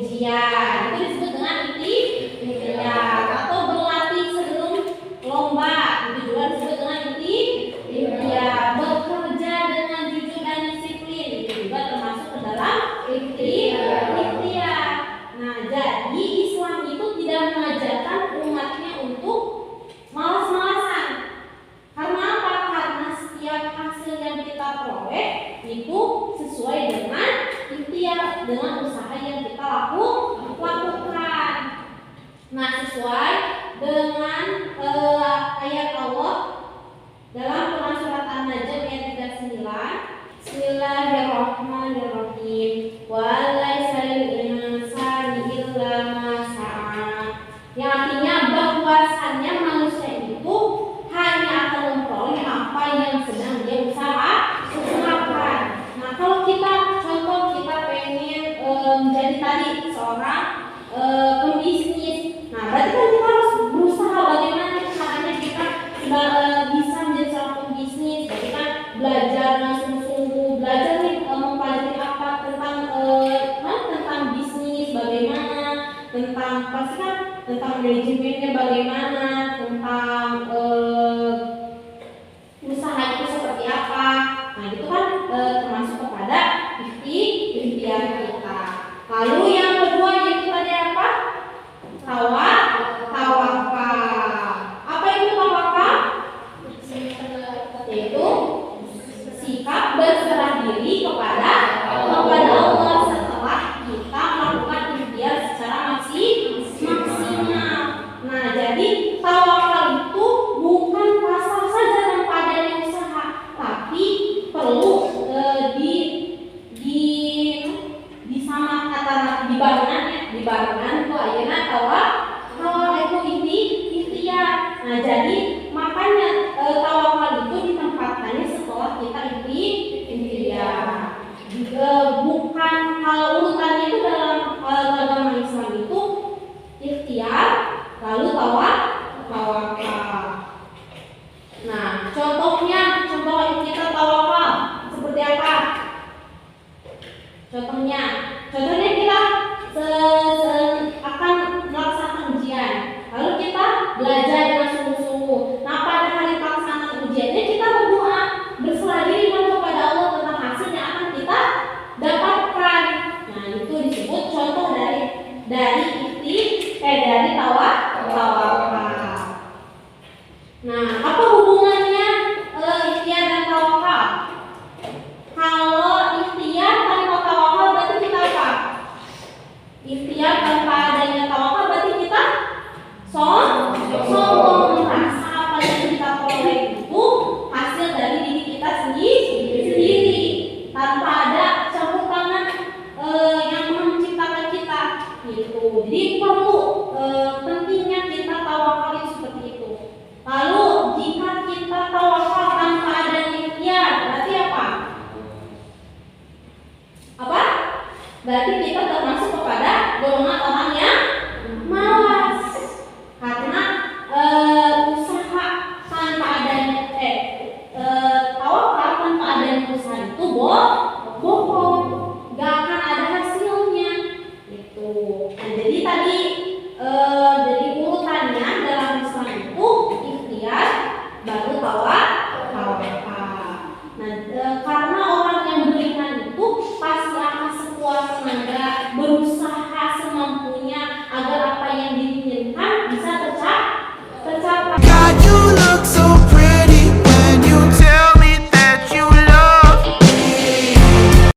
ujian. Itu disebut dengan ikhtiar. Atau berlatih sebelum lomba, itu juga disebut dengan ikhtiar. Bekerja dengan jujur dan disiplin, itu juga termasuk ke dalam ikhtiar. Nah, jadi Islam itu tidak mengajarkan umatnya untuk malas-malasan. Karena apa? Karena setiap hasil yang kita peroleh itu sesuai dengan ikhtiar, dengan usaha yang kita lakukan. Nah, sesuai dengan ayat Allah dalam Quran surat An-Najm ayat 39, Bismillahirrahmanirrahim. Walaisa lil insani illa ma sa'a. Yang artinya bahwasannya manusia itu hanya akan memperoleh apa yang sedang dia usahakan. Nah, kalau kita contoh kita pengen menjadi tadi seorang pembisnis. Nah, berarti kan kita harus berusaha bagaimana caranya kita bisa menjadi seorang pembisnis. Berarti kan belajar dengan sungguh-sungguh, belajar nih mempelajari apa tentang bisnis, bagaimana, tentang pasti kan tentang manajemennya bagaimana, tentang usaha itu seperti apa. Nah, itu kan termasuk kepada ikhtiar kita. Lalu yang kedua yaitu tadi apa? Tawakal. Apa itu tawakal? Yaitu sikap berserah diri kepada Allah setelah kita melakukan ikhtiar secara maksimal. Nah, jadi tawakal itu bukan pasrah saja tanpa adanya usaha, tapi perlu sama kata dibarengan itu ayeuna tawakal itu ikhtiar. Nah, jadi makanya tawakal itu ditempatkannya setelah kita ikhtiar. Bukan kalau urutannya itu dalam agama Islam itu ikhtiar lalu tawakal. Nah, contohnya kita tawakal seperti apa? Contohnya kita akan melaksanakan ujian, lalu kita belajar dengan sungguh-sungguh. Nah, pada hari pelaksanaan ujiannya kita berdoa, berserah diri kepada Allah tentang hasil yang akan kita dapatkan. Nah, itu disebut contoh dari tawakal. Nah, apa hubungannya ikhtiar dan tawakal? Kalau ikhtiar tanpa tawakal berarti kita apa? Ikhtiar tanpa adanya tawakal berarti kita sombong, merasa apa yang kita peroleh itu hasil dari diri kita sendiri tanpa ada campur tangan yang menciptakan kita gitu. Jadi perlu pentingnya kita tawakal itu seperti itu. Lalu jika kita tawakal tanpa adanya ikhtiar berarti apa? Berarti kita termasuk kepada golongan